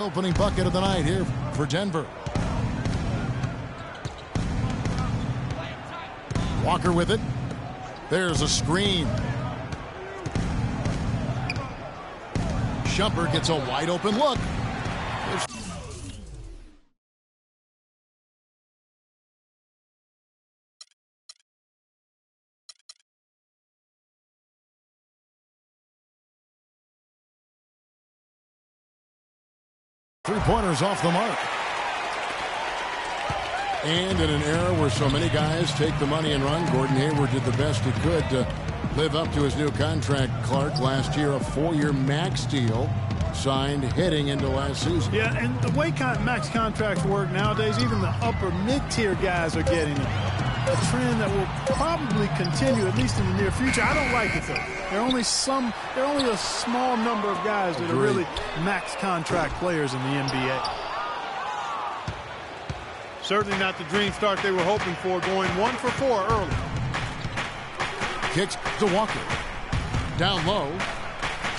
Opening bucket of the night here for Denver. Walker with it. There's a screen. Shumpert gets a wide open look. Three-pointers off the mark. And in an era where so many guys take the money and run, Gordon Hayward did the best he could to live up to his new contract. Clark, last year, a 4-year max deal signed heading into last season. Yeah, and the way max contracts work nowadays, even the upper mid-tier guys are getting it. A trend that will probably continue, at least in the near future. I don't like it, though. There are only a small number of guys that are really max contract players in the NBA. Certainly not the dream start they were hoping for, going 1 for 4 early. Kicks to Walker. Down low.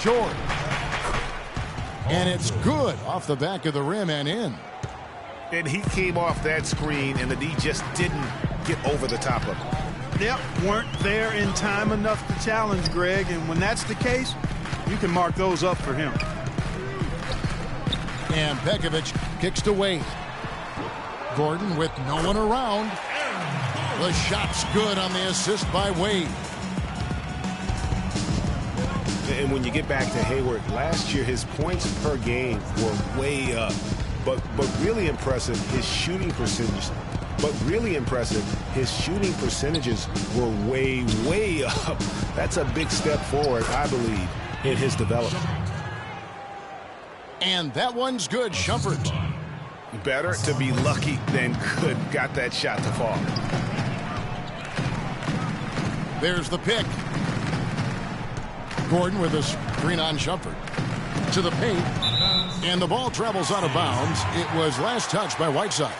George. And it's good off the back of the rim and in. And he came off that screen, and the D just didn't get over the top of him. Yep, weren't there in time enough to challenge Greg, and when that's the case, you can mark those up for him. And Pekovic kicks to Wade. Gordon with no one around. The shot's good on the assist by Wade. And when you get back to Hayward, last year his points per game were way up. But really impressive, his shooting percentage. His shooting percentages were way, way up. That's a big step forward, I believe, in his development. And that one's good, Shumpert. Better to be lucky than good. Got that shot to fall. There's the pick. Gordon with a screen on Shumpert. To the paint. And the ball travels out of bounds. It was last touched by Whiteside.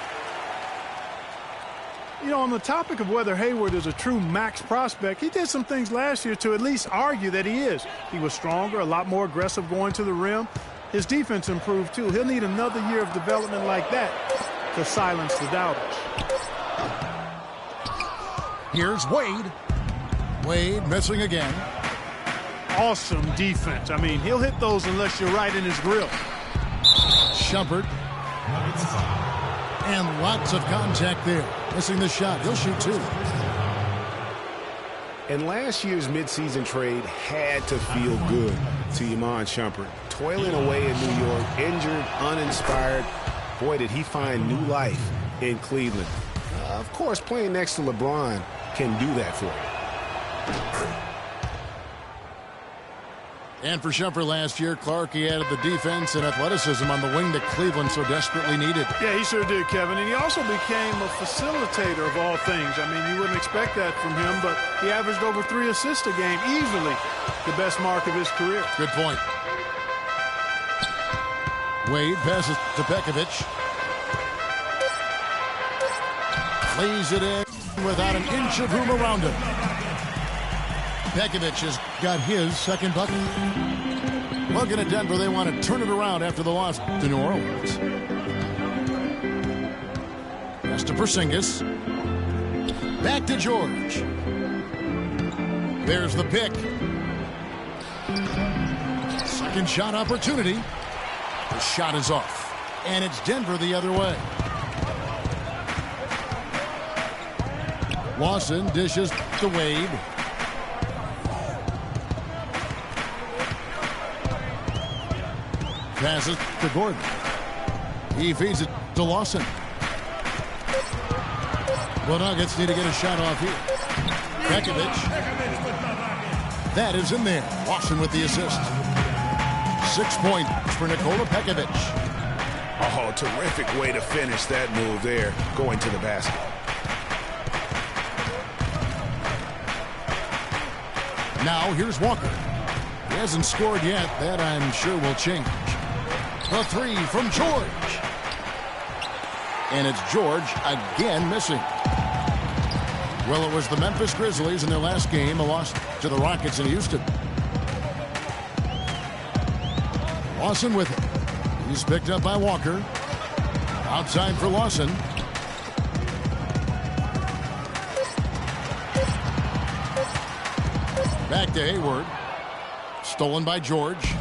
You know, on the topic of whether Hayward is a true max prospect, he did some things last year to at least argue that he is. He was stronger, a lot more aggressive going to the rim. His defense improved, too. He'll need another year of development like that to silence the doubters. Here's Wade. Wade missing again. Awesome defense. I mean, he'll hit those unless you're right in his grill. Shumpert. And lots of contact there. Missing the shot. He'll shoot two. And last year's midseason trade had to feel good to Iman Shumpert. Toiling away in New York, injured, uninspired. Boy, did he find new life in Cleveland. Of course, playing next to LeBron can do that for you. And for Shumpert last year, Clark, he added the defense and athleticism on the wing that Cleveland so desperately needed. Yeah, he sure did, Kevin. And he also became a facilitator of all things. I mean, you wouldn't expect that from him, but he averaged over 3 assists a game, easily the best mark of his career. Good point. Wade passes to Pekovic. Lays it in without an inch of room around him. Pekovic has got his second bucket. Looking at Denver, they want to turn it around after the loss to New Orleans. Pass to Porzingis. Back to George. There's the pick. Second shot opportunity. The shot is off. And it's Denver the other way. Lawson dishes to Wade. Passes to Gordon. He feeds it to Lawson. The Nuggets need to get a shot off here. Pekovic. That is in there. Lawson with the assist. 6 points for Nikola Pekovic. Oh, terrific way to finish that move there, going to the basket. Now here's Walker. He hasn't scored yet. That I'm sure will change. The three from George. And it's George again missing. Well, it was the Memphis Grizzlies in their last game, a loss to the Rockets in Houston. Lawson with it. He's picked up by Walker. Outside for Lawson. Back to Hayward. Stolen by George.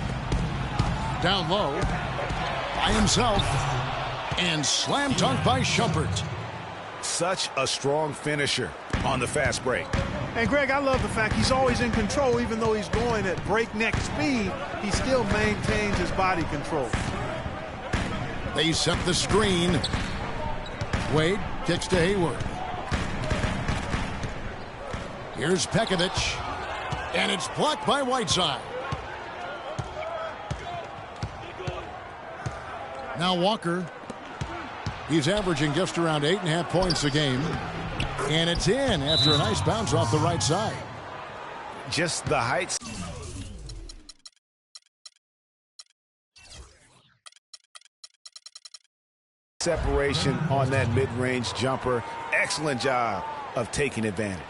Down low. By himself. And slam dunk by Shumpert. Such a strong finisher on the fast break. And Greg, I love the fact he's always in control. Even though he's going at breakneck speed, he still maintains his body control. They set the screen. Wade kicks to Hayward. Here's Pekovic. And it's blocked by Whiteside. Now Walker. He's averaging just around 8.5 points a game. And it's in after a nice bounce off the right side. Just the heights. Separation on that mid-range jumper. Excellent job of taking advantage.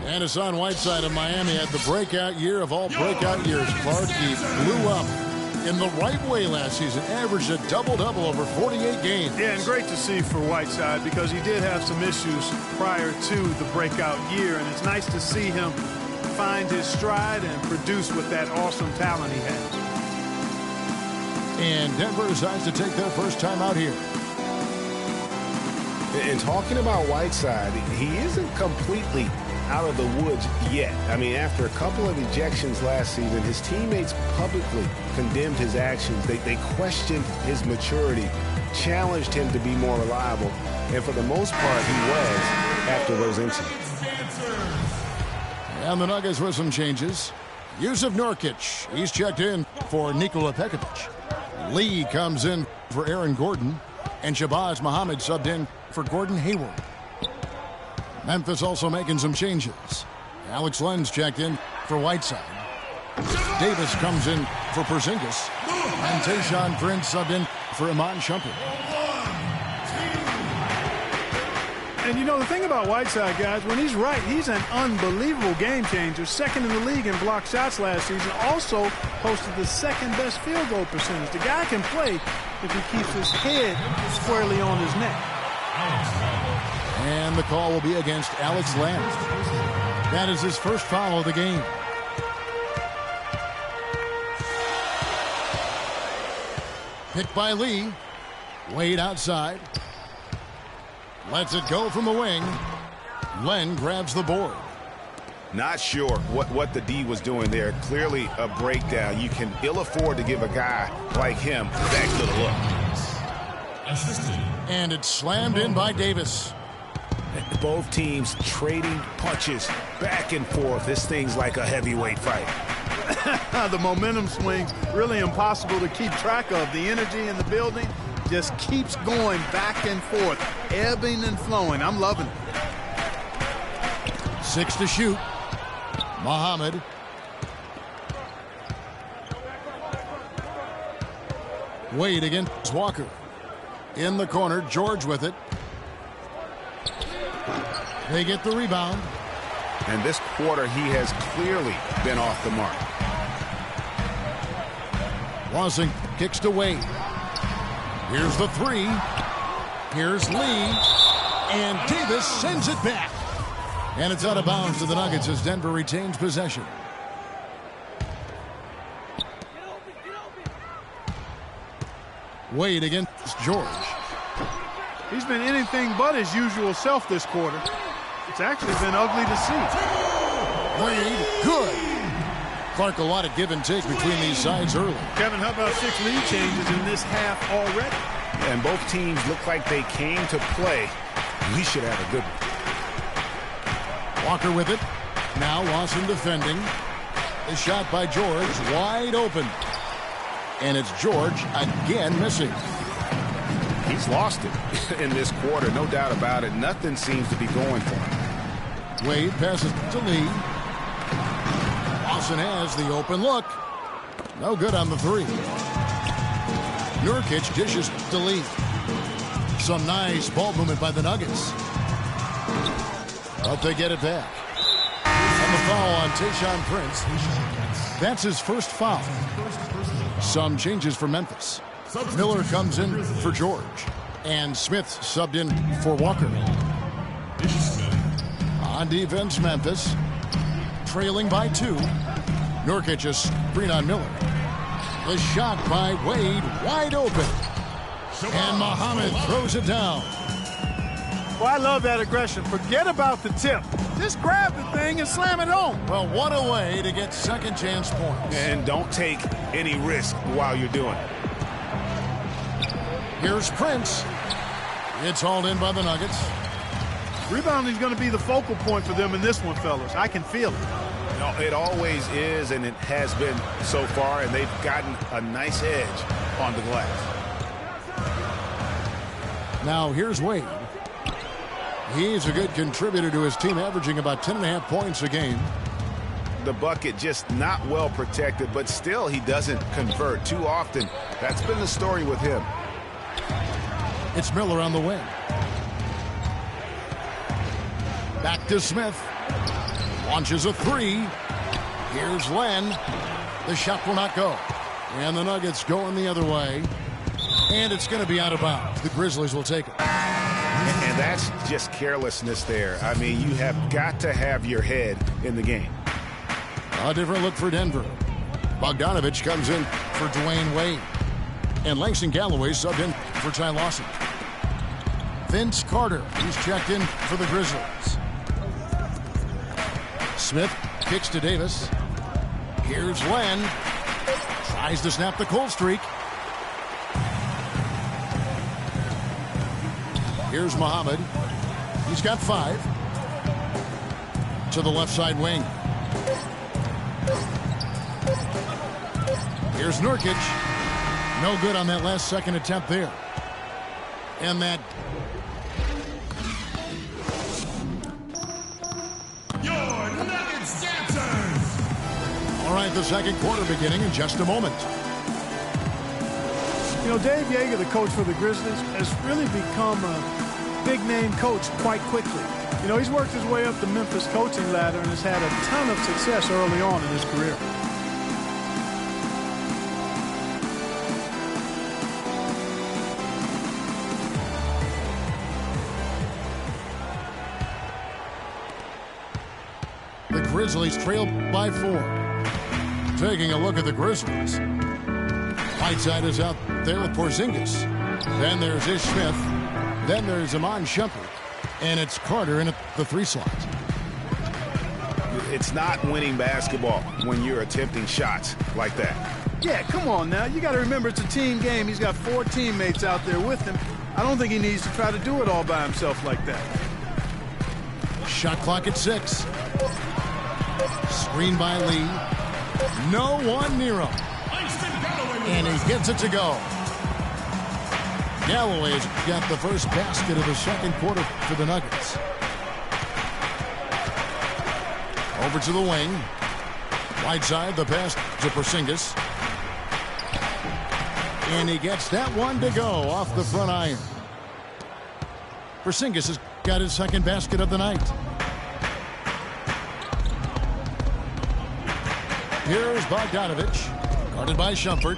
And Hassan Whiteside of Miami had the breakout year of all breakout years. Clark, he blew up in the right way last season. Averaged a double-double over 48 games. Yeah, and great to see for Whiteside because he did have some issues prior to the breakout year. And it's nice to see him find his stride and produce with that awesome talent he has. And Denver decides to take their first time out here. And talking about Whiteside, he isn't completely out of the woods yet. I mean, after a couple of ejections last season, his teammates publicly condemned his actions. They questioned his maturity, challenged him to be more reliable, and for the most part, he was after those incidents. And the Nuggets with some changes. Yusuf Nurkic, he's checked in for Nikola Pekovic. Lee comes in for Aaron Gordon, and Shabazz Muhammad subbed in for Gordon Hayward. Memphis also making some changes. Alex Len's checked in for Whiteside. Davis comes in for Porzingis. And Tayshaun Prince subbed in for Iman Shumpert. And you know, the thing about Whiteside, guys, when he's right, he's an unbelievable game changer. Second in the league in block shots last season. Also posted the second best field goal percentage. The guy can play if he keeps his head squarely on his neck. And the call will be against Alex Len. That is his first foul of the game. Picked by Lee. Wade outside. Lets it go from the wing. Len grabs the board. Not sure what the D was doing there. Clearly a breakdown. You can ill afford to give a guy like him that good look. And it's slammed in by Davis. Both teams trading punches back and forth. This thing's like a heavyweight fight. The momentum swing, really impossible to keep track of. The energy in the building just keeps going back and forth, ebbing and flowing. I'm loving it. 6 to shoot. Muhammad. Wade against Walker. In the corner, George with it. They get the rebound. And this quarter, he has clearly been off the mark. Lawson kicks to Wade. Here's the three. Here's Lee. And Davis sends it back. And it's out of bounds to the Nuggets as Denver retains possession. Wade against George. He's been anything but his usual self this quarter. It's actually been ugly to see. Wade, good. Clark, a lot of give and take between these sides early. Kevin, how about 6 lead changes in this half already? And both teams look like they came to play. We should have a good one. Walker with it. Now Lawson defending. The shot by George, wide open. And it's George again missing. He's lost it in this quarter, no doubt about it. Nothing seems to be going for him. Wade passes to Lee. Lawson has the open look. No good on the three. Nurkic dishes to Lee. Some nice ball movement by the Nuggets. But they get it back. And the foul on Tayshaun Prince. That's his first foul. Some changes for Memphis. Miller comes in for George. And Smith subbed in for Walker. On defense, Memphis. Trailing by 2. Nurkic a screen on Miller. The shot by Wade, wide open. And Muhammad throws it down. Well, I love that aggression. Forget about the tip. Just grab the thing and slam it home. Well, what a way to get second chance points. And don't take any risk while you're doing it. Here's Prince. It's hauled in by the Nuggets. Rebounding is going to be the focal point for them in this one, fellas. I can feel it. No, it always is, and it has been so far, and they've gotten a nice edge on the glass. Now here's Wade. He's a good contributor to his team, averaging about 10.5 points a game. The bucket just not well protected, but still he doesn't convert too often. That's been the story with him. It's Miller on the wing. Back to Smith. Launches a three. Here's Len. The shot will not go. And the Nuggets going the other way. And it's going to be out of bounds. The Grizzlies will take it. And that's just carelessness there. I mean, you have got to have your head in the game. A different look for Denver. Bogdanovich comes in for Dwayne Wade. And Langston Galloway subbed in for Ty Lawson. Vince Carter, he's checked in for the Grizzlies. Smith kicks to Davis. Here's Len. Tries to snap the cold streak. Here's Muhammad. He's got 5. To the left side wing. Here's Nurkic. No good on that last second attempt there. And that... All right, the second quarter beginning in just a moment. You know, Dave Yeager, the coach for the Grizzlies, has really become a big-name coach quite quickly. You know, he's worked his way up the Memphis coaching ladder and has had a ton of success early on in his career. The Grizzlies trail by 4. Taking a look at the Grizzlies. Whiteside is out there with Porzingis. Then there's Ish Smith. Then there's Iman Shumpert. And it's Carter in at the 3 slot. It's not winning basketball when you're attempting shots like that. Yeah, come on now. You got to remember it's a team game. He's got 4 teammates out there with him. I don't think he needs to try to do it all by himself like that. Shot clock at 6. Screen by Lee. No one near him. And he gets it to go. Galloway's got the first basket of the second quarter for the Nuggets. Over to the wing. Whiteside, the pass to Porzingis. And he gets that one to go off the front iron. Porzingis has got his second basket of the night. Here's Bogdanovich, guarded by Shumpert.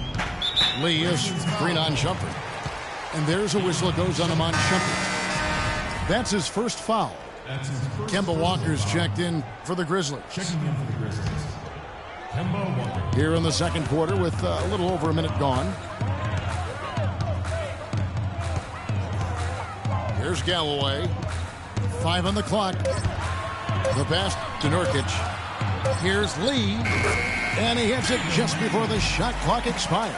Lee is screen on Shumpert. And there's a whistle. It goes on Iman Shumpert. That's his first foul. Kemba Walker's checked in for the Grizzlies. Here in the second quarter with a little over a minute gone. Here's Galloway. 5 on the clock. The pass to Nurkic. Here's Lee. And he hits it just before the shot clock expires.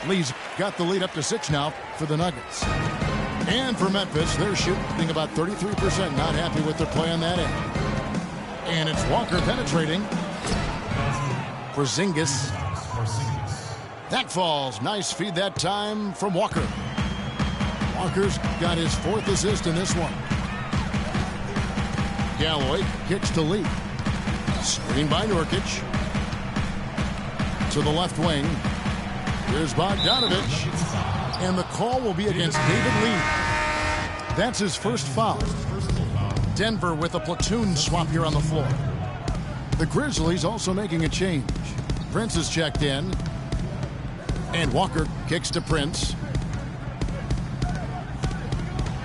Lee's got the lead up to 6 now for the Nuggets. And for Memphis, they're shooting about 33%. Not happy with their play on that end. And it's Walker penetrating. Porzingis. That falls. Nice feed that time from Walker. Walker's got his 4th assist in this one. Galloway kicks to Lee. Screen by Nurkic. To the left wing. Here's Bogdanovich. And the call will be against David Lee. That's his first foul. Denver with a platoon swap here on the floor. The Grizzlies also making a change. Prince is checked in. And Walker kicks to Prince.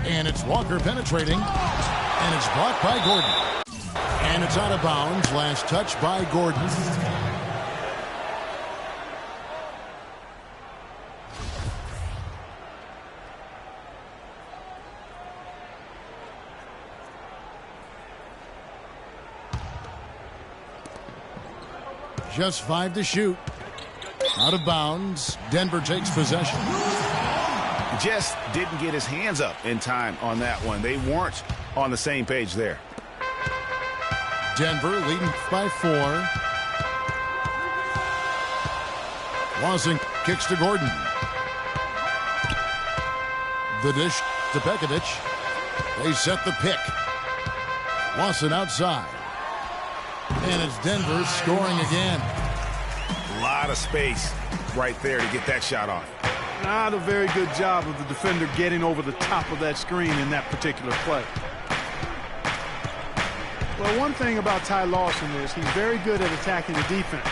And it's Walker penetrating. And it's blocked by Gordon. And it's out of bounds. Last touch by Gordon. Just 5 to shoot. Out of bounds. Denver takes possession. Just didn't get his hands up in time on that one. They weren't on the same page there. Denver leading by 4. Lawson kicks to Gordon. The dish to Pekovic. They set the pick. Lawson outside. And it's Denver scoring again. A lot of space right there to get that shot off. Not a very good job of the defender getting over the top of that screen in that particular play. Well, one thing about Ty Lawson is he's very good at attacking the defense.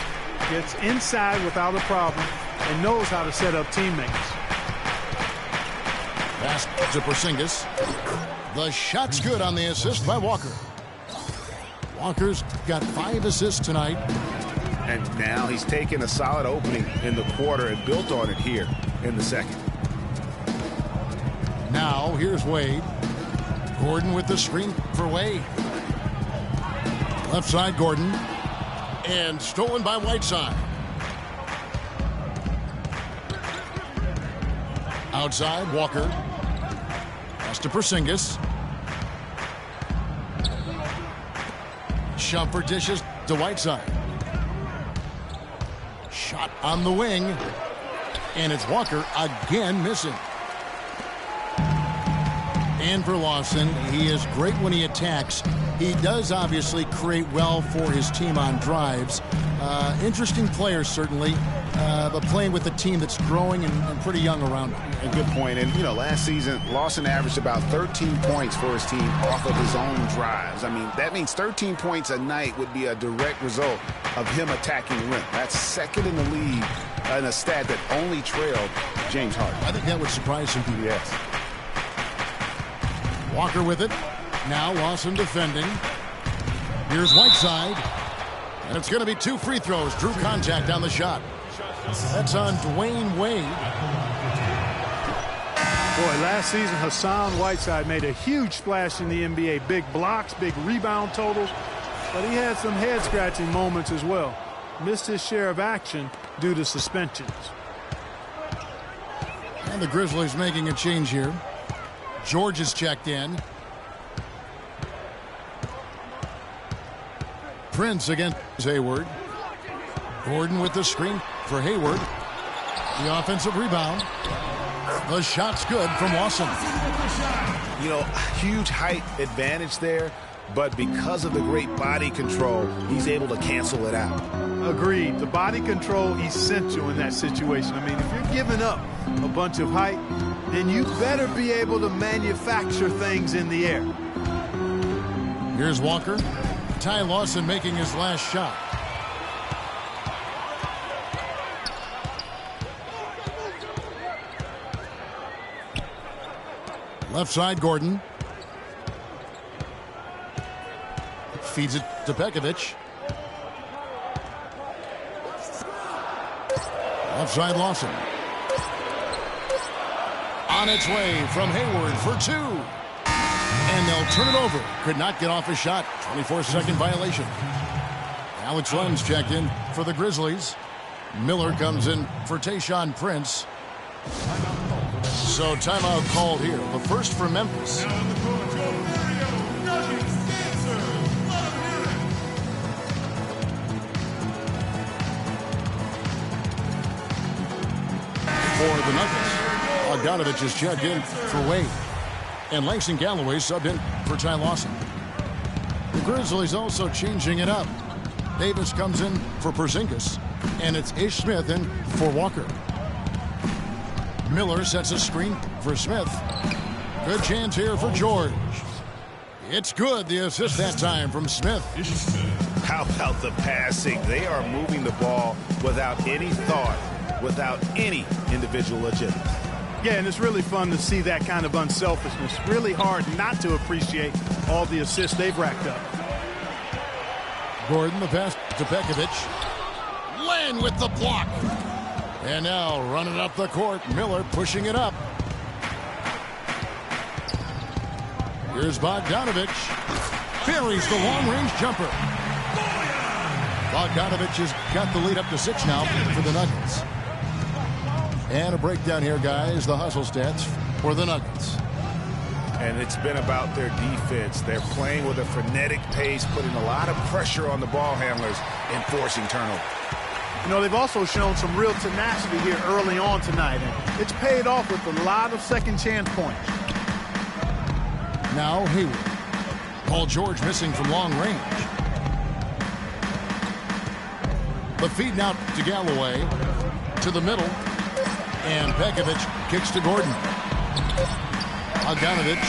Gets inside without a problem and knows how to set up teammates. Pass to Porzingis. The shot's good on the assist by Walker. Walker's got 5 assists tonight. And now he's taken a solid opening in the quarter and built on it here in the second. Now here's Wade. Gordon with the screen for Wade. Left side Gordon. And stolen by Whiteside. Outside Walker. Pass to Porzingis. Shumpert dishes to Whiteside. Shot on the wing. And it's Walker again missing. And for Lawson, he is great when he attacks. He does obviously create well for his team on drives. Interesting player, certainly, but playing with a team that's growing and pretty young around him. A good point. And, you know, last season, Lawson averaged about 13 points for his team off of his own drives. I mean, that means 13 points a night would be a direct result of him attacking the rim. That's second in the league in a stat that only trailed James Harden. I think that would surprise some people. Yes. Walker with it. Now Lawson defending. Here's Whiteside. And it's going to be 2 free throws. Drew contact on the shot. That's on Dwayne Wade. Boy, last season Hassan Whiteside made a huge splash in the NBA. Big blocks, big rebound totals. But he had some head-scratching moments as well. Missed his share of action due to suspensions. And the Grizzlies making a change here. George is checked in. Prince against Hayward. Gordon with the screen for Hayward. The offensive rebound. The shot's good from Lawson. You know, huge height advantage there, but because of the great body control, he's able to cancel it out. Agreed. The body control essential in that situation. I mean, if you're giving up a bunch of height, then you better be able to manufacture things in the air. Here's Walker. Ty Lawson making his last shot. Left side, Gordon. Feeds it to Pekovic. Left side, Lawson. On its way from Hayward for 2. And they'll turn it over. Could not get off a shot. 24-second violation. Alex Len's checked in for the Grizzlies. Miller comes in for Tayshaun Prince. So timeout called here. The first for Memphis. For the Nuggets, Bogdanovich is checked in for Wade. And Langston Galloway subbed in for Ty Lawson. Grizzlies also changing it up. Davis comes in for Porzingis, and it's Ish Smith in for Walker. Miller sets a screen for Smith. Good chance here for George. It's good. The assist that time from Smith. How about the passing? They are moving the ball without any thought, without any individual agenda. Yeah, and it's really fun to see that kind of unselfishness. Really hard not to appreciate all the assists they've racked up. Gordon, the pass to Pekovic. Len with the block. And now running up the court, Miller pushing it up. Here's Bogdanovic. Buries the long-range jumper. Bogdanovic has got the lead up to 6 now for the Nuggets. And a breakdown here, guys. The hustle stats for the Nuggets. And it's been about their defense. They're playing with a frenetic pace, putting a lot of pressure on the ball handlers and forcing turnover. You know, they've also shown some real tenacity here early on tonight, and it's paid off with a lot of second chance points. Now Hayward. Paul George missing from long range. The feed now to Galloway. To the middle. And Pekovic kicks to Gordon. Bogdanovic.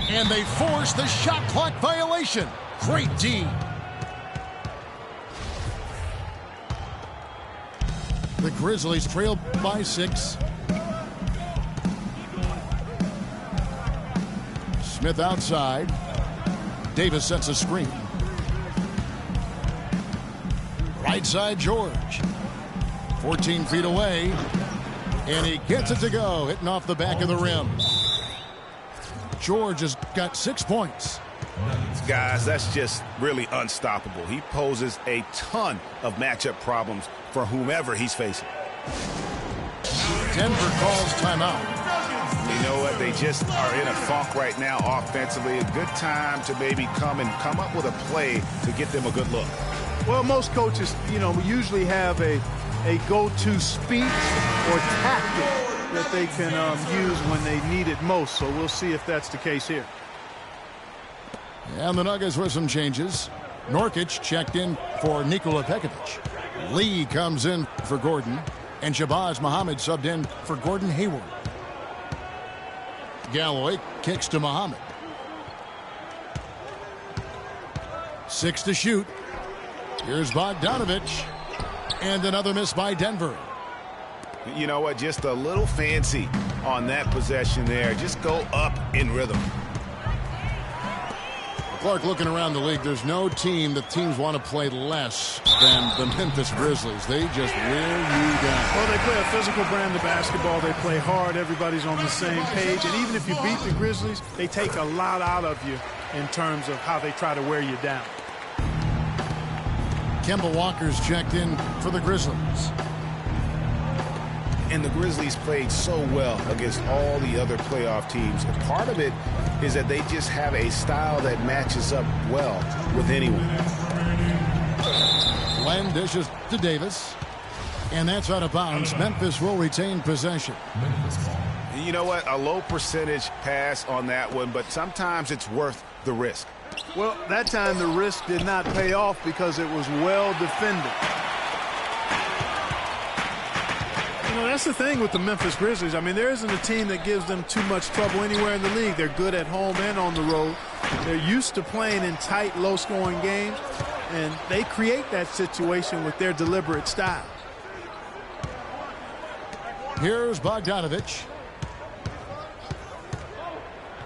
And they force the shot clock violation. Great D. The Grizzlies trail by 6. Smith outside. Davis sets a screen. Right side George. 14 feet away. And he gets it to go, hitting off the back of the rim. George has got 6 points. Guys, that's just really unstoppable. He poses a ton of matchup problems for whomever he's facing. Denver calls timeout. You know what? They just are in a funk right now offensively. A good time to maybe come up with a play to get them a good look. Well, most coaches, you know, usually have a go-to speech or tactic that they can use when they need it most. So we'll see if that's the case here. And the Nuggets with some changes. Nurkic checked in for Nikola Pekovic. Lee comes in for Gordon. And Shabazz Muhammad subbed in for Gordon Hayward. Galloway kicks to Muhammad. 6 to shoot. Here's Bogdanovic. And another miss by Denver. You know what? Just a little fancy on that possession there. Just go up in rhythm. Clark, looking around the league, there's no team that teams want to play less than the Memphis Grizzlies. They just wear you down. Well, they play a physical brand of basketball. They play hard. Everybody's on the same page. And even if you beat the Grizzlies, they take a lot out of you in terms of how they try to wear you down. Kemba Walker's checked in for the Grizzlies. And the Grizzlies played so well against all the other playoff teams. And part of it is that they just have a style that matches up well with anyone. Len dishes to Davis. And that's out of bounds. Memphis will retain possession. You know what? A low percentage pass on that one, but sometimes it's worth the risk. Well, that time the risk did not pay off because it was well defended. You know, that's the thing with the Memphis Grizzlies. I mean, there isn't a team that gives them too much trouble anywhere in the league. They're good at home and on the road. They're used to playing in tight, low-scoring games, and they create that situation with their deliberate style. Here's Bogdanovic.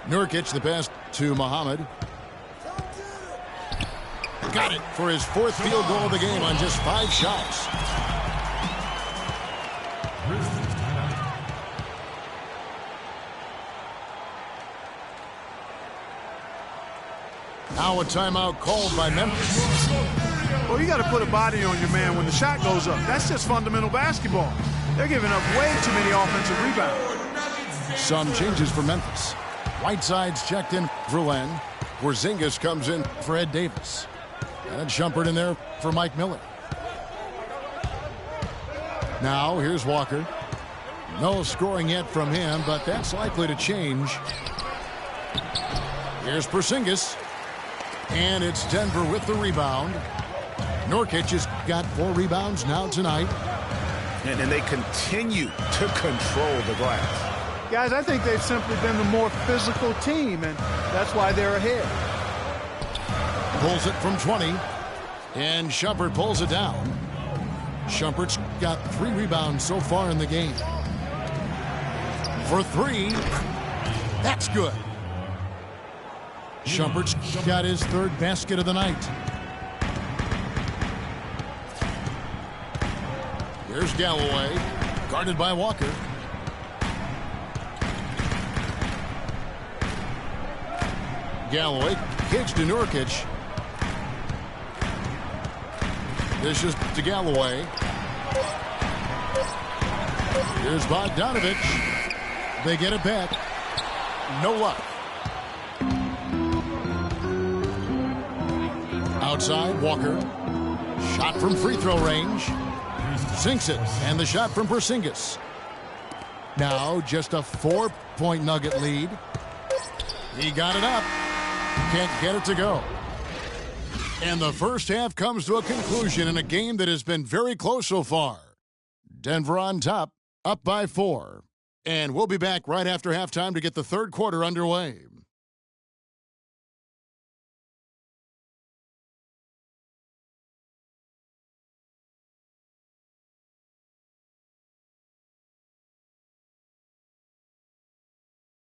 Nurkic, the pass to Muhammad. Got it for his 4th field goal of the game on just 5 shots. Now a timeout called by Memphis. Well, you got to put a body on your man when the shot goes up. That's just fundamental basketball. They're giving up way too many offensive rebounds. Some changes for Memphis. Whiteside's checked in for Len. Porzingis comes in for Ed Davis. And Shumpert in there for Mike Miller. Now here's Walker. No scoring yet from him, but that's likely to change. Here's Porzingis. And it's Denver with the rebound. Nurkic has got 4 rebounds now tonight. And they continue to control the glass. Guys, I think they've simply been the more physical team, and that's why they're ahead. Pulls it from 20. And Shumpert pulls it down. Shumpert's got 3 rebounds so far in the game. For 3. That's good. Shumpert's got his 3rd basket of the night. Here's Galloway, guarded by Walker. Galloway kicks to Nurkic. Dishes to Galloway. Here's Bogdanovich. They get it back. No luck. Outside, Walker. Shot from free throw range. Sinks it. And the shot from Porzingis. Now just a 4-point Nugget lead. He got it up. Can't get it to go. And the first half comes to a conclusion in a game that has been very close so far. Denver on top, up by 4. And we'll be back right after halftime to get the 3rd quarter underway.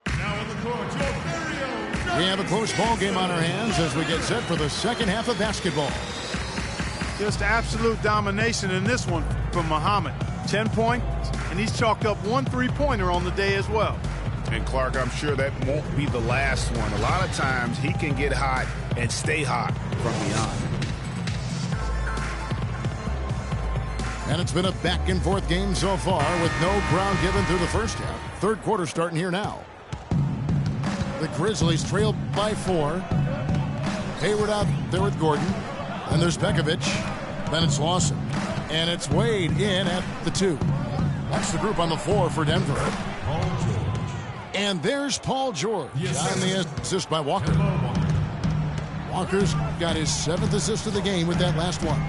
Now in the court, your We have a close ball game on our hands as we get set for the second half of basketball. Just absolute domination in this one from Muhammad. 10 points, and he's chalked up 1 3-pointer on the day as well. And Clark, I'm sure that won't be the last one. A lot of times he can get hot and stay hot from beyond. And it's been a back-and-forth game so far with no ground given through the first half. 3rd quarter starting here now. The Grizzlies trail by 4. Hayward out there with Gordon. And there's Bekovic. Then it's Lawson. And it's Wade in at the 2. That's the group on the floor for Denver. Paul George. And there's Paul George. Yes, on the assist by Walker. Walker's got his 7th assist of the game with that last one.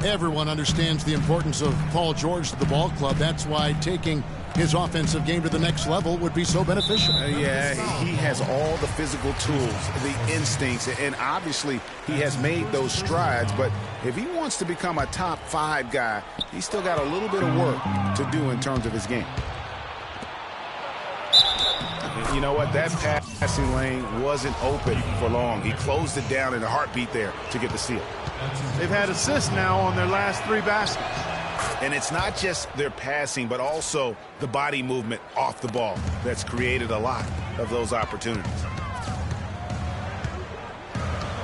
Everyone understands the importance of Paul George to the ball club. That's why taking his offensive game to the next level would be so beneficial. Yeah, he has all the physical tools, the instincts, and obviously he has made those strides. But if he wants to become a top 5 guy, he's still got a little bit of work to do in terms of his game. You know what? That passing lane wasn't open for long. He closed it down in a heartbeat there to get the steal. They've had assists now on their last 3 baskets. And it's not just their passing, but also the body movement off the ball that's created a lot of those opportunities.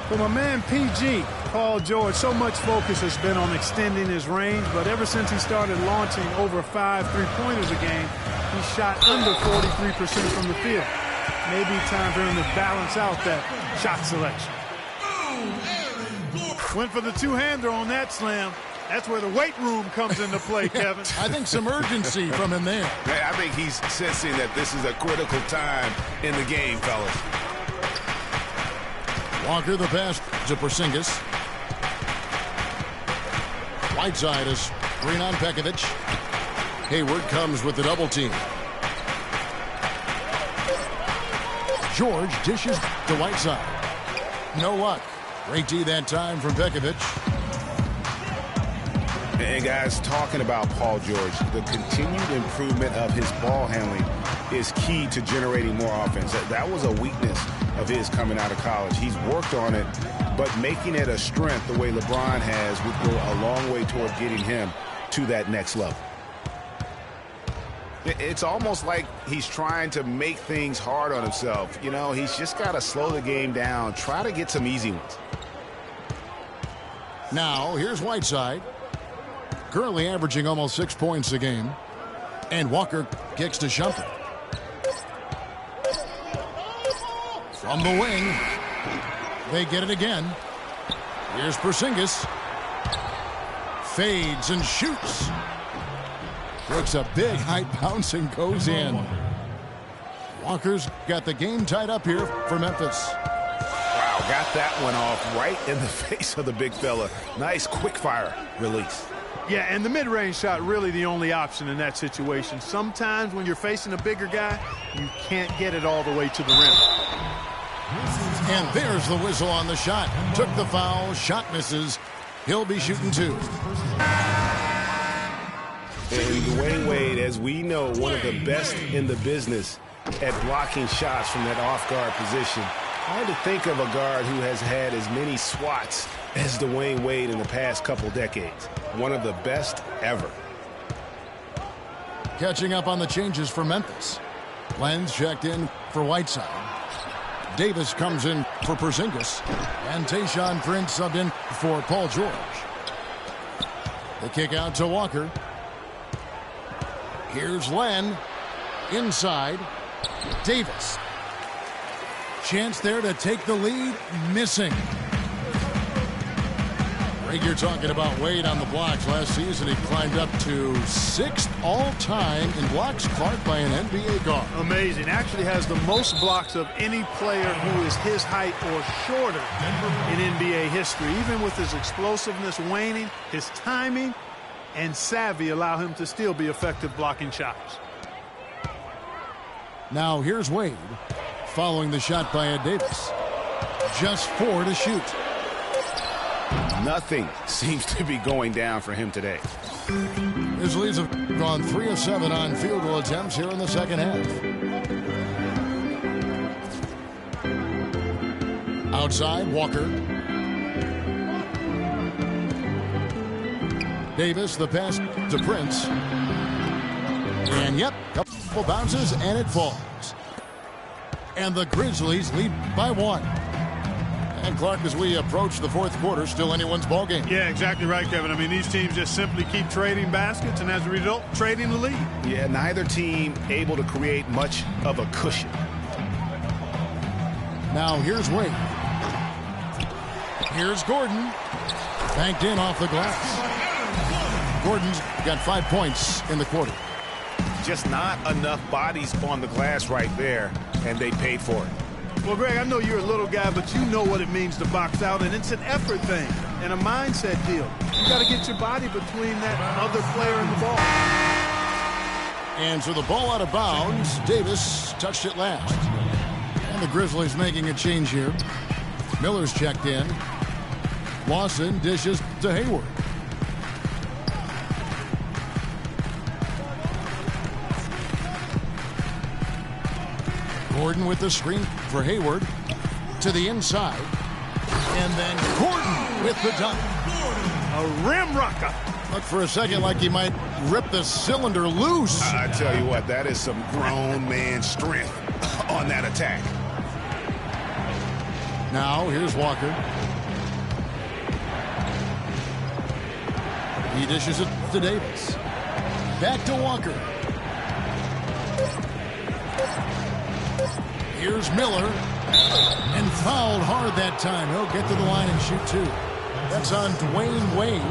From a man PG, Paul George, so much focus has been on extending his range, but ever since he started launching over 5 3-pointers a game, he shot under 43% from the field. Maybe time for him to balance out that shot selection. Went for the 2-hander on that slam. That's where the weight room comes into play, Kevin. I think some urgency from him there. I think he's sensing that this is a critical time in the game, fellas. Walker the pass to Porzingis. Whiteside is screen on Bekovic. Hayward comes with the double team. George dishes to Whiteside. No luck. Great D that time from Bekovic. And guys, talking about Paul George, the continued improvement of his ball handling is key to generating more offense. That was a weakness of his coming out of college. He's worked on it, but making it a strength the way LeBron has would go a long way toward getting him to that next level. It's almost like he's trying to make things hard on himself. You know, he's just got to slow the game down, try to get some easy ones. Now, here's Whiteside. Currently averaging almost 6 points a game. And Walker kicks to Shumpert. From the wing. They get it again. Here's Porzingis. Fades and shoots. Looks a big high bounce and goes in. Walker's got the game tied up here for Memphis. Wow, got that one off right in the face of the big fella. Nice quick fire release. Yeah, and the mid-range shot really the only option in that situation. Sometimes when you're facing a bigger guy, you can't get it all the way to the rim. And there's the whistle on the shot. Took the foul, shot misses. He'll be shooting 2. And Dwayne Wade, as we know, one of the best in the business at blocking shots from that off-guard position. Hard to think of a guard who has had as many swats as Dwayne Wade in the past couple decades. One of the best ever. Catching up on the changes for Memphis. Lenz checked in for Whiteside. Davis comes in for Porzingis. And Tayshaun Prince subbed in for Paul George. The kick out to Walker. Here's Len. Inside. Davis. Chance there to take the lead. Missing. Greg, you're talking about Wade on the blocks. Last season, he climbed up to 6th all-time in blocks, Clark, by an NBA guard. Amazing. Actually has the most blocks of any player who is his height or shorter in NBA history. Even with his explosiveness waning, his timing and savvy allow him to still be effective blocking shots. Now here's Wade following the shot by Ed Davis. Just 4 to shoot. Nothing seems to be going down for him today. His leads have gone 3 of 7 on field goal attempts here in the second half. Outside, Walker. Davis, the pass to Prince. And yep, couple bounces and it falls. And the Grizzlies lead by 1. And Clark, as we approach the fourth quarter, still anyone's ball game. Yeah, exactly right, Kevin. I mean, these teams just simply keep trading baskets, and as a result, trading the lead. Yeah, neither team able to create much of a cushion. Now here's Wade. Here's Gordon. Banked in off the glass. Gordon's got 5 points in the quarter. Just not enough bodies on the glass right there, and they paid for it. Well, Greg, I know you're a little guy, but you know what it means to box out, and it's an effort thing and a mindset deal. You got to get your body between that other player and the ball. And so the ball out of bounds. Davis touched it last. And the Grizzlies making a change here. Miller's checked in. Lawson dishes to Hayward. Gordon with the screen for Hayward to the inside. And then Gordon with the dunk. A rim rocker. Looked for a second like he might rip the cylinder loose. I tell you what, that is some grown man strength on that attack. Now here's Walker. He dishes it to Davis. Back to Walker. Here's Miller. And fouled hard that time. He'll get to the line and shoot 2. That's on Dwayne Wade.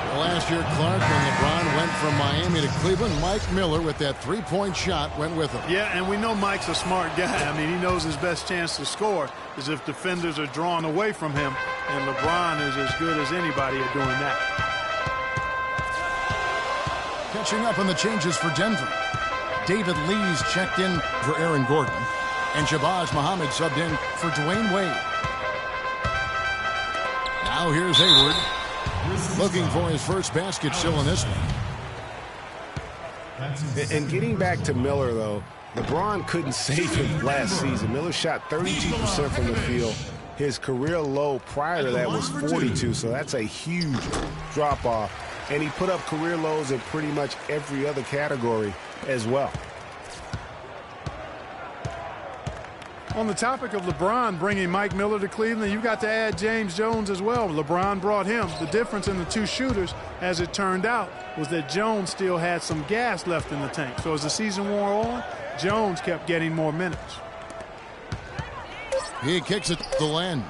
Well, last year, Clark, when LeBron went from Miami to Cleveland, Mike Miller with that three-point shot went with him. Yeah, and we know Mike's a smart guy. I mean, he knows his best chance to score is if defenders are drawn away from him, and LeBron is as good as anybody at doing that. Catching up on the changes for Denver. David Lee's checked in for Aaron Gordon, and Shabazz Muhammad subbed in for Dwayne Wade. Now here's Hayward, looking for his first basket still in this one. And getting back to Miller, though, LeBron couldn't save him last season. Miller shot 32% from the field. His career low prior to that was 42, so that's a huge drop-off. And he put up career lows in pretty much every other category as well. On the topic of LeBron bringing Mike Miller to Cleveland, you got to add James Jones as well. LeBron brought him. The difference in the two shooters, as it turned out, was that Jones still had some gas left in the tank. So as the season wore on, Jones kept getting more minutes. He kicks it to Len.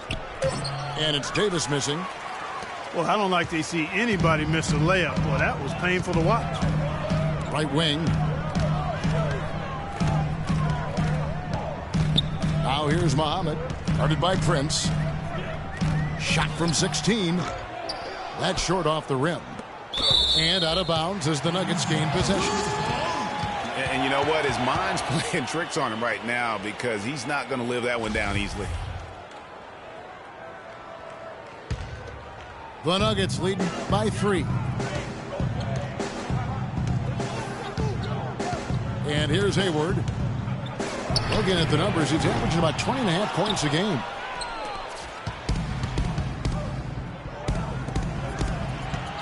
And it's Davis missing. Well, I don't like to see anybody miss a layup. Boy, that was painful to watch. Right wing. Now here's Muhammad, guarded by Prince. Shot from 16. That's short off the rim. And out of bounds as the Nuggets gain possession. And you know what? His mind's playing tricks on him right now because he's not going to live that one down easily. The Nuggets lead by 3. And here's Hayward. Looking at the numbers, he's averaging about 20.5 points a game.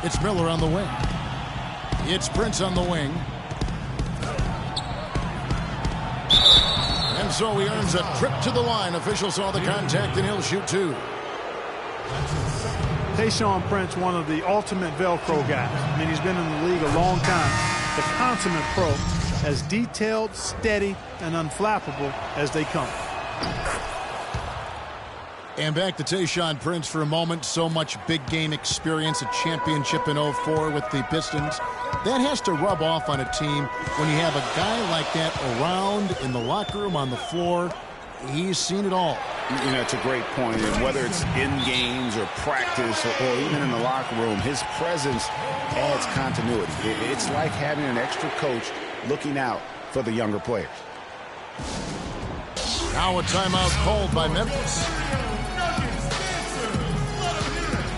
It's Miller on the wing. It's Prince on the wing. And so he earns a trip to the line. Official saw the contact, and he'll shoot 2. Tayshaun Prince, one of the ultimate Velcro guys. I mean, he's been in the league a long time. The consummate pro, as detailed, steady, and unflappable as they come. And back to Tayshaun Prince for a moment. So much big game experience, a championship in 04 with the Pistons. That has to rub off on a team when you have a guy like that around in the locker room, on the floor. He's seen it all. You know, it's a great point. And whether it's in games or practice or even in the locker room, his presence adds continuity. It's like having an extra coach looking out for the younger players. Now a timeout called by Memphis.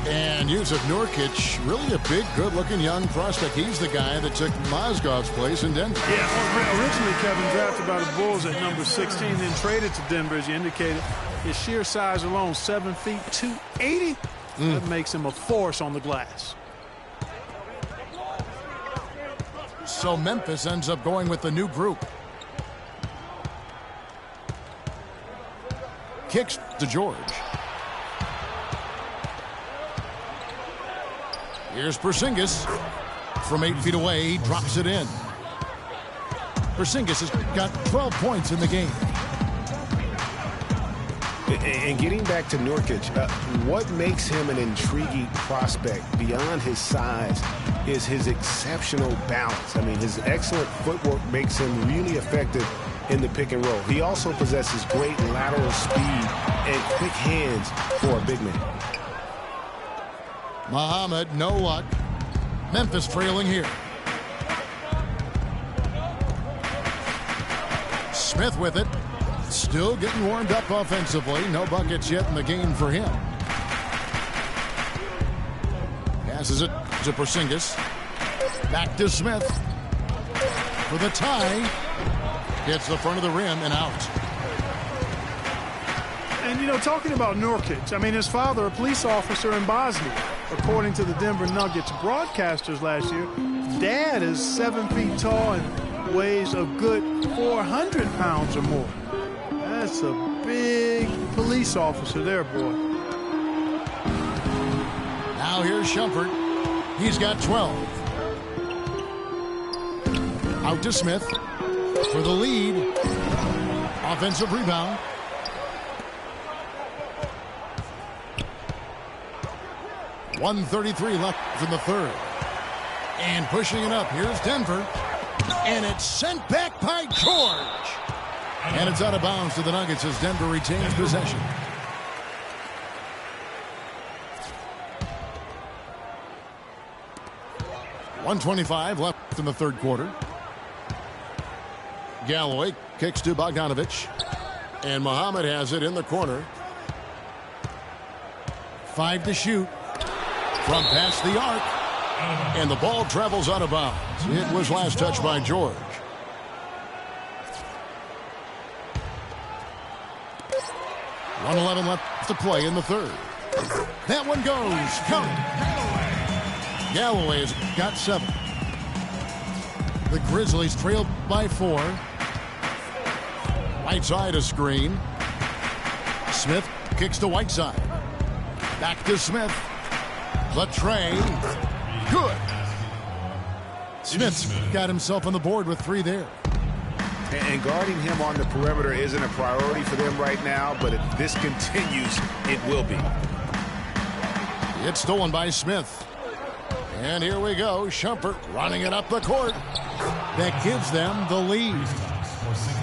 And Yusuf Nurkic, really a big, good-looking young prospect. He's the guy that took Mozgov's place in Denver. Yeah, originally Kevin drafted by the Bulls at number 16, then traded to Denver, as you indicated. His sheer size alone, 7 feet, 280. That makes him a force on the glass. So Memphis ends up going with the new group. Kicks to George. Here's Porzingis. From 8 feet away, he drops it in. Porzingis has got 12 points in the game. And getting back to Nurkic, what makes him an intriguing prospect beyond his size is his exceptional balance. I mean, his excellent footwork makes him really effective in the pick and roll. He also possesses great lateral speed and quick hands for a big man. Muhammad, no luck. Memphis trailing here. Smith with it. Still getting warmed up offensively. No buckets yet in the game for him. Passes it to Porzingis. Back to Smith. For the tie. Hits the front of the rim and out. And, you know, talking about Nurkic, I mean, his father, a police officer in Bosnia. According to the Denver Nuggets broadcasters last year, Dad is 7 feet tall and weighs a good 400 pounds or more. That's a big police officer there, boy. Now here's Shumpert. He's got 12. Out to Smith for the lead. Offensive rebound. .133 left in the third. And pushing it up. Here's Denver. And it's sent back by George. And it's out of bounds to the Nuggets as Denver retains possession. .125 left in the third quarter. Galloway kicks to Bogdanovic. And Muhammad has it in the corner. 5 to shoot. From past the arc. And the ball travels out of bounds. It was last touched by George. .111 left to play in the third. That one goes. Count. Galloway has got 7. The Grizzlies trailed by 4. Whiteside a screen. Smith kicks to Whiteside. Back to Smith. The tray. Good. Smith's got himself on the board with 3 there. And guarding him on the perimeter isn't a priority for them right now, but if this continues, it will be. It's stolen by Smith. And here we go. Shumpert running it up the court. That gives them the lead.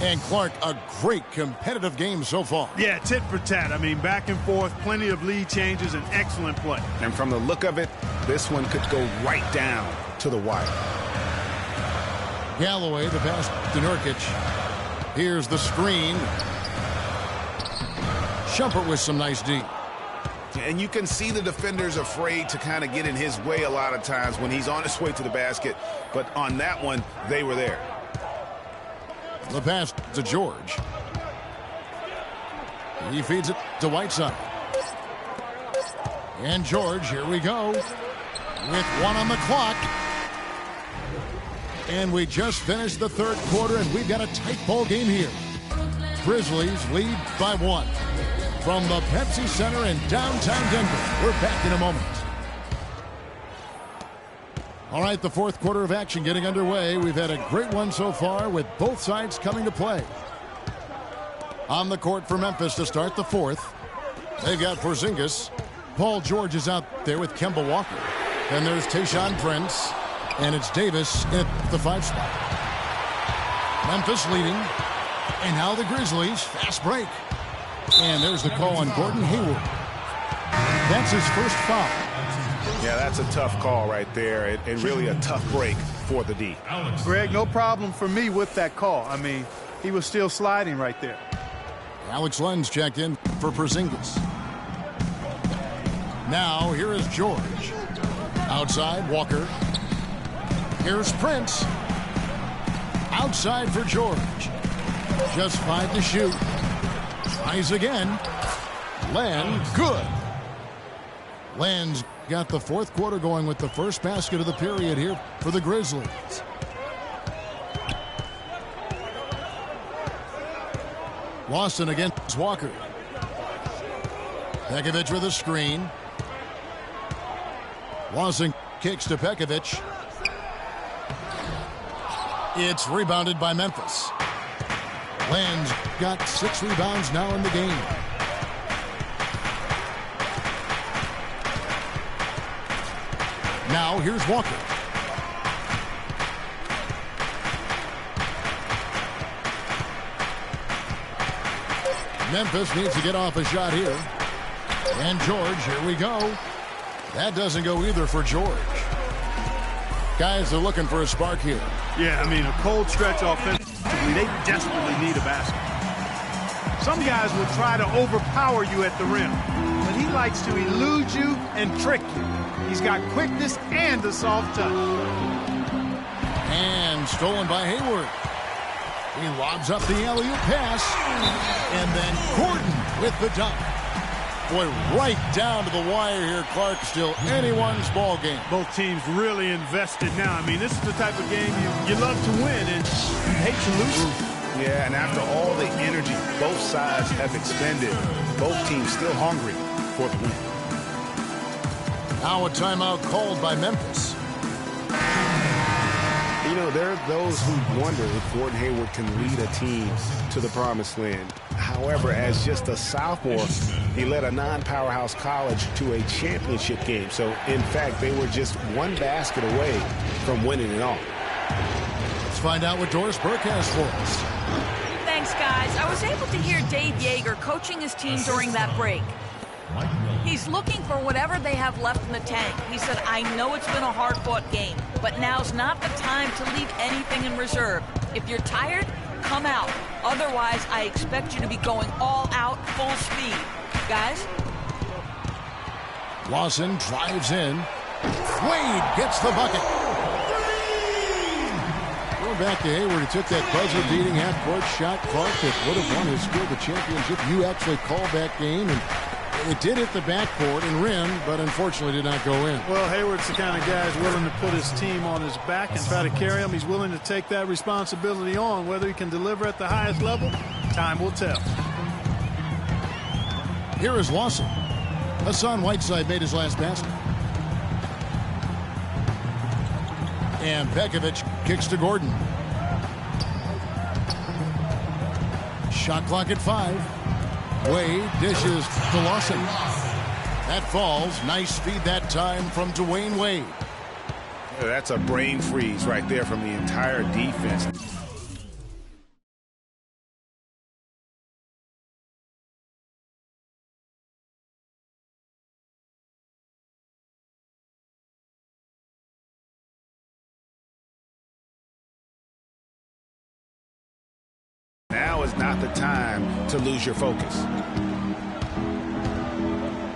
And Clark, a great competitive game so far. Yeah, tit for tat. I mean, back and forth, plenty of lead changes, and excellent play. And from the look of it, this one could go right down to the wire. Galloway, the pass to Nurkic. Here's the screen. Shumpert with some nice D. And you can see the defenders afraid to kind of get in his way a lot of times when he's on his way to the basket. But on that one, they were there. The pass to George. He feeds it to Whiteside. And George, here we go. With one on the clock. And we just finished the third quarter, and we've got a tight ball game here. Grizzlies lead by 1. From the Pepsi Center in downtown Denver. We're back in a moment. All right, the fourth quarter of action getting underway. We've had a great one so far with both sides coming to play. On the court for Memphis to start the fourth. They've got Porzingis. Paul George is out there with Kemba Walker. Then there's Tayshaun Prince. And it's Davis at the 5 spot. Memphis leading. And now the Grizzlies. Fast break. And there's the call on Gordon Hayward. That's his first foul. Yeah, that's a tough call right there, and really a tough break for the D. Greg, no problem for me with that call. I mean, he was still sliding right there. Alex Len's checked in for Porzingis. Now, here is George. Outside, Walker. Here's Prince. Outside for George. Just 5 to shoot. Tries again. Len, good. Len's got the fourth quarter going with the first basket of the period here for the Grizzlies. Lawson against Walker. Pekovic with a screen. Lawson kicks to Pekovic. It's rebounded by Memphis. Len's got 6 rebounds now in the game. Now here's Walker. Memphis needs to get off a shot here. And George, here we go. That doesn't go either for George. Guys are looking for a spark here. Yeah, I mean, a cold stretch offensively. They desperately need a basket. Some guys will try to overpower you at the rim, but he likes to elude you and trick you. He's got quickness and a soft touch. And stolen by Hayward. He lobs up the alley-oop pass. And then Gordon with the dunk. Boy, right down to the wire here, Clark. Still anyone's ball game. Both teams really invested now. I mean, this is the type of game you love to win and you hate to lose. Yeah, and after all the energy both sides have expended, both teams still hungry for the win. Now a timeout called by Memphis. You know, there are those who wonder if Gordon Hayward can lead a team to the promised land. However, as just a sophomore, he led a non-powerhouse college to a championship game. So, in fact, they were just one basket away from winning it all. Let's find out what Doris Burke has for us. Thanks, guys. I was able to hear Dave Yeager coaching his team during that break. He's looking for whatever they have left in the tank. He said, I know it's been a hard-fought game, but now's not the time to leave anything in reserve. If you're tired, come out. Otherwise, I expect you to be going all out, full speed. Guys? Lawson drives in. Wade gets the bucket. Going back to Hayward, he took that buzzer-beating half-court shot, Clark, that would have won his school the championship. You actually called that game, and it did hit the backboard and rim, but unfortunately did not go in. Well, Hayward's the kind of guy who's willing to put his team on his back and try to carry him. He's willing to take that responsibility on. Whether he can deliver at the highest level, time will tell. Here is Lawson. Hassan Whiteside made his last basket. And Pekovic kicks to Gordon. Shot clock at 5. Wade dishes to Lawson. That falls. Nice feed that time from Dwayne Wade. That's a brain freeze right there from the entire defense. not the time to lose your focus.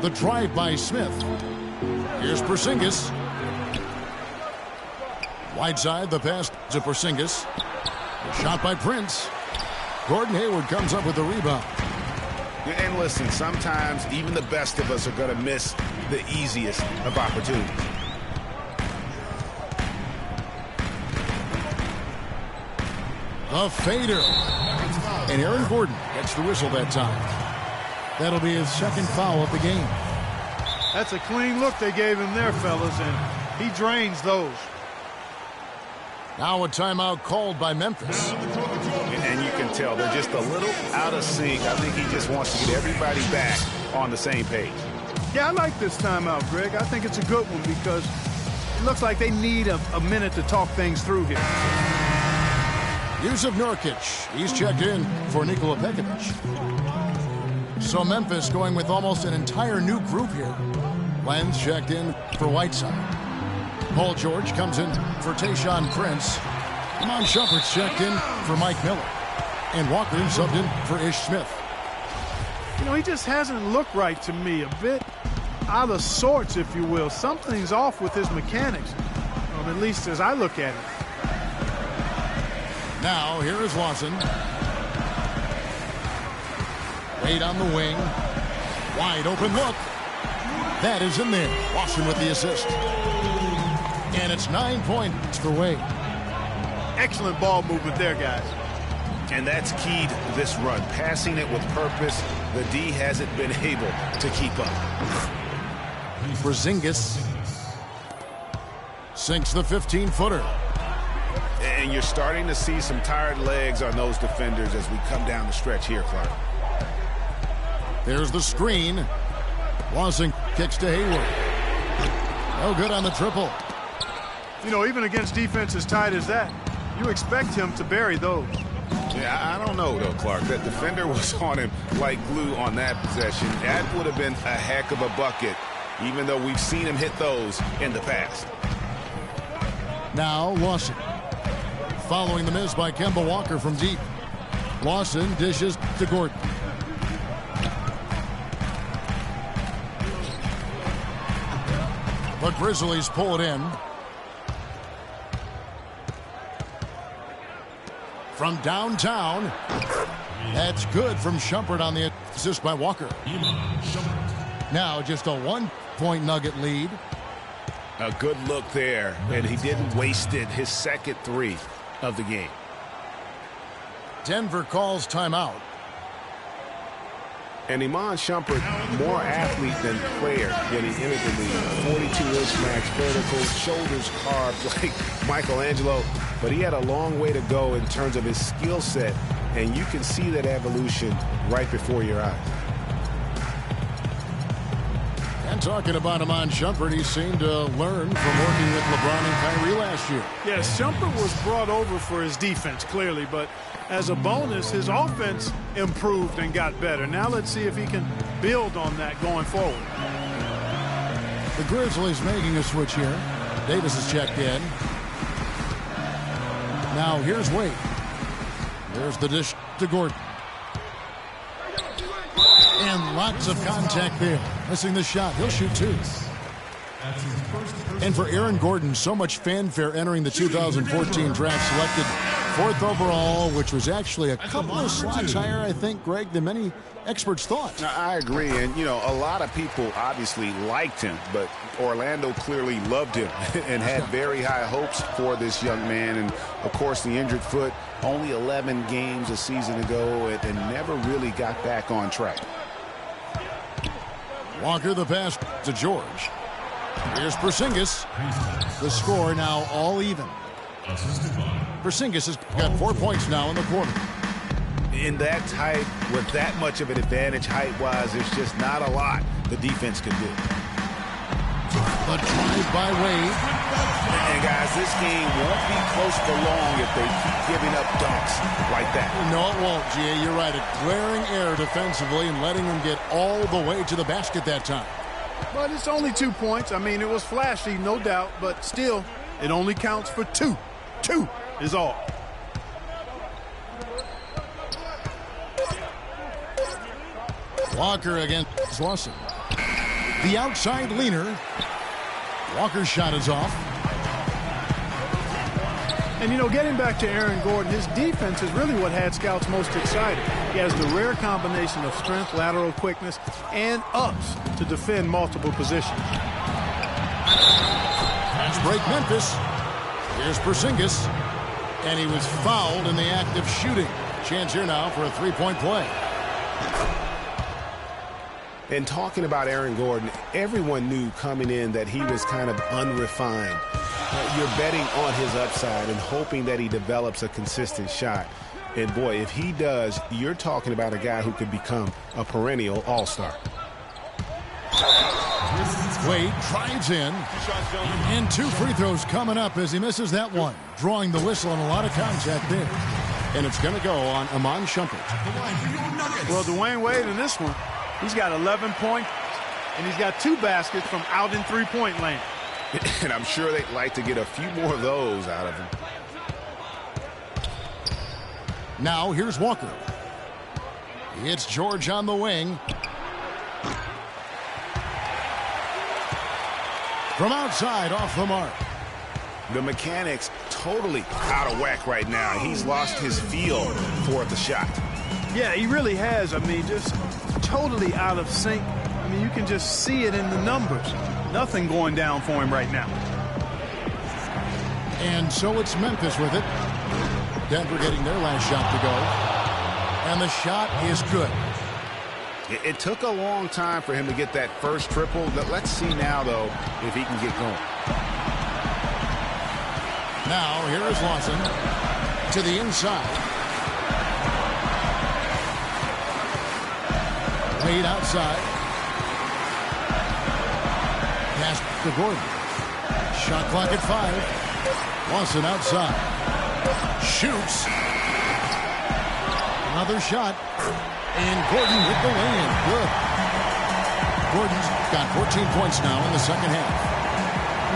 The drive by Smith. Here's Porzingis. Wide side, the pass to Porzingis. Shot by Prince. Gordon Hayward comes up with the rebound. And listen, sometimes even the best of us are going to miss the easiest of opportunities. The fader. And Aaron Gordon gets the whistle that time. That'll be his second foul of the game. That's a clean look they gave him there, fellas, and he drains those. Now a timeout called by Memphis. And you can tell they're just a little out of sync. I think he just wants to get everybody back on the same page. Yeah, I like this timeout, Greg. I think it's a good one because it looks like they need a minute to talk things through here. Yusuf Nurkic. He's checked in for Nikola Pekovic. So Memphis going with almost an entire new group here. Lenz checked in for Whiteside. Paul George comes in for Tayshaun Prince. Iman Shumpert's checked in for Mike Miller. And Walker subbed in for Ish Smith. You know, he just hasn't looked right to me. A bit out of sorts, if you will. Something's off with his mechanics, at least as I look at it. Now, here is Lawson. Wade on the wing. Wide open look. That is in there. Lawson with the assist. And it's 9 points for Wade. Excellent ball movement there, guys. And that's key to this run. Passing it with purpose. The D hasn't been able to keep up. Porzingis sinks the 15-footer. And you're starting to see some tired legs on those defenders as we come down the stretch here, Clark. There's the screen. Lawson kicks to Hayward. No good on the triple. You know, even against defense as tight as that, you expect him to bury those. Yeah, I don't know, though, Clark. That defender was on him like glue on that possession. That would have been a heck of a bucket, even though we've seen him hit those in the past. Now Lawson. Following the miss by Kemba Walker from deep. Lawson dishes to Gordon. The Grizzlies pull it in. From downtown. That's good from Shumpert on the assist by Walker. Now just a 1-point Nugget lead. A good look there, and he didn't waste it. His second three of the game. Denver calls timeout. And Iman Shumpert, more athlete than player when he entered the league. 42-inch max vertical, shoulders carved like Michelangelo. But he had a long way to go in terms of his skill set, and you can see that evolution right before your eyes. And talking about Iman Shumpert, he seemed to learn from working with LeBron and Kyrie last year. Yes, Shumpert was brought over for his defense, clearly, but as a bonus, his offense improved and got better. Now let's see if he can build on that going forward. The Grizzlies making a switch here. Davis is checked in. Now here's Wade. There's the dish to Gordon. And lots of contact there. Missing the shot. He'll shoot two. And for Aaron Gordon, so much fanfare entering the 2014 draft, selected 4th overall, which was actually a couple of slots higher, I think, Greg, than many experts thought. I agree. And, you know, a lot of people obviously liked him, but Orlando clearly loved him and had very high hopes for this young man. And, of course, the injured foot, only 11 games a season ago and never really got back on track. Walker the pass to George. Here's Porzingis. The score now all even. Porzingis has got 4 points now in the quarter. In that type, with that much of an advantage height-wise, there's just not a lot the defense can do. The drive by Wade. And, guys, this game won't be close for long if they keep giving up dunks like that. No, it won't, G.A. You're right. A glaring error defensively and letting them get all the way to the basket that time. But it's only 2 points. I mean, it was flashy, no doubt, but still, it only counts for 2. 2 is all. Walker against Lawson. The outside leaner. Walker's shot is off. And, you know, getting back to Aaron Gordon, his defense is really what had scouts most excited. He has the rare combination of strength, lateral quickness, and ups to defend multiple positions. Fast break Memphis. Here's Porzingis. And he was fouled in the act of shooting. Chance here now for a three-point play. And talking about Aaron Gordon, everyone knew coming in that he was kind of unrefined. You're betting on his upside and hoping that he develops a consistent shot. And, boy, if he does, you're talking about a guy who could become a perennial all-star. Wade drives in. And 2 free throws coming up as he misses that one. Drawing the whistle and a lot of contact there. And it's going to go on Iman Shumpert. Well, Dwayne Wade in this one, he's got 11 points, and he's got 2 baskets from out in three-point land. And I'm sure they'd like to get a few more of those out of him. Now here's Walker. It's George on the wing. From outside, off the mark. The mechanics totally out of whack right now. He's lost his feel for the shot. Yeah, he really has. I mean, just totally out of sync. I mean, you can just see it in the numbers. Nothing going down for him right now. And so it's Memphis with it. Denver getting their last shot to go. And the shot is good. It took a long time for him to get that first triple. Let's see now, though, if he can get going. Now, here is Lawson to the inside. Wade outside. Pass to Gordon. Shot clock at 5. Lawson outside. Shoots. Another shot. And Gordon with the lay-in. Good. Gordon's got 14 points now in the second half.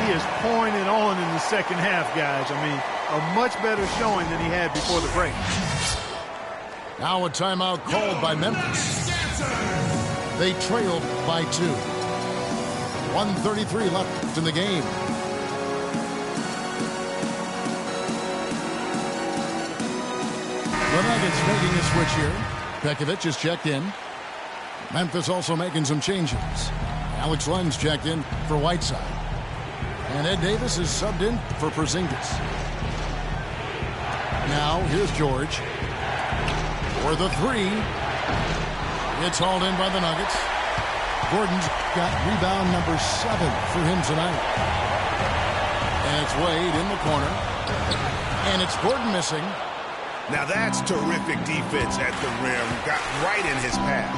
He is pouring it on in the second half, guys. I mean, a much better showing than he had before the break. Now a timeout called by Memphis. They trailed by 2. 1:33 left in the game. The Nuggets making a switch here. Pekovic is checked in. Memphis also making some changes. Alex Len's checked in for Whiteside. And Ed Davis is subbed in for Porzingis. Now here's George. For the 3. It's hauled in by the Nuggets. Gordon's got rebound number 7 for him tonight. And it's Wade in the corner. And it's Gordon missing. Now that's terrific defense at the rim. Got right in his path.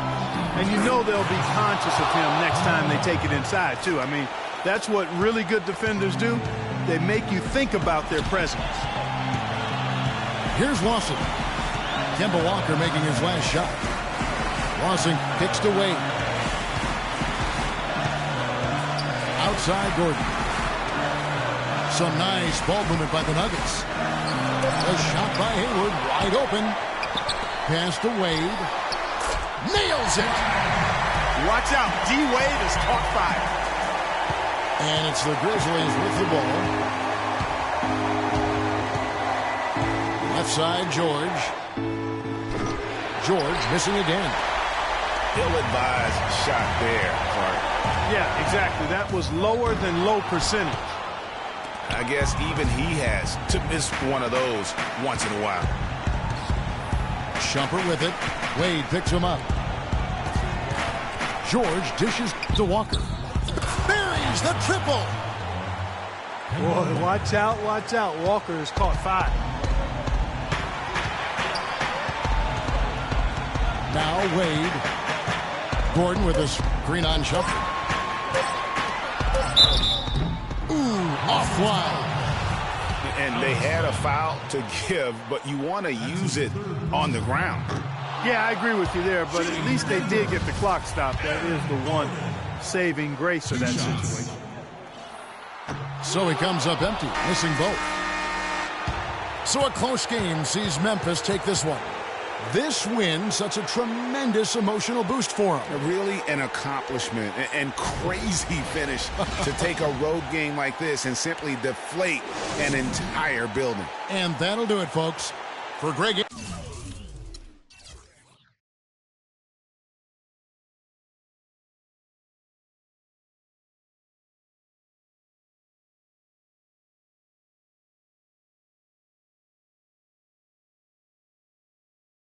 And you know they'll be conscious of him next time they take it inside, too. I mean, that's what really good defenders do. They make you think about their presence. Here's Lawson. Kemba Walker making his last shot. Lawson kicks to Wade. Outside Gordon. Some nice ball movement by the Nuggets. A shot by Hayward, wide open. Pass to Wade. Nails it. Watch out, D-Wade has caught fire. And it's the Grizzlies with the ball. Left side, George. George missing again. Ill-advised shot there, Clark. Yeah, exactly. That was lower than low percentage. I guess even he has to miss one of those once in a while. Shumpert with it. Wade picks him up. George dishes to Walker. Buries the triple. Boy, watch out, watch out. Walker has caught 5. Now Wade. Gordon with a screen on Shumpert. Ooh, offline. And they had a foul to give, but you want to use it on the ground. Yeah, I agree with you there, but at least they did get the clock stopped. That is the one saving grace of that situation. So he comes up empty, missing both. So a close game sees Memphis take this one. This win sets a tremendous emotional boost for him. Really an accomplishment and crazy finish to take a road game like this and simply deflate an entire building. And that'll do it, folks. For Greg...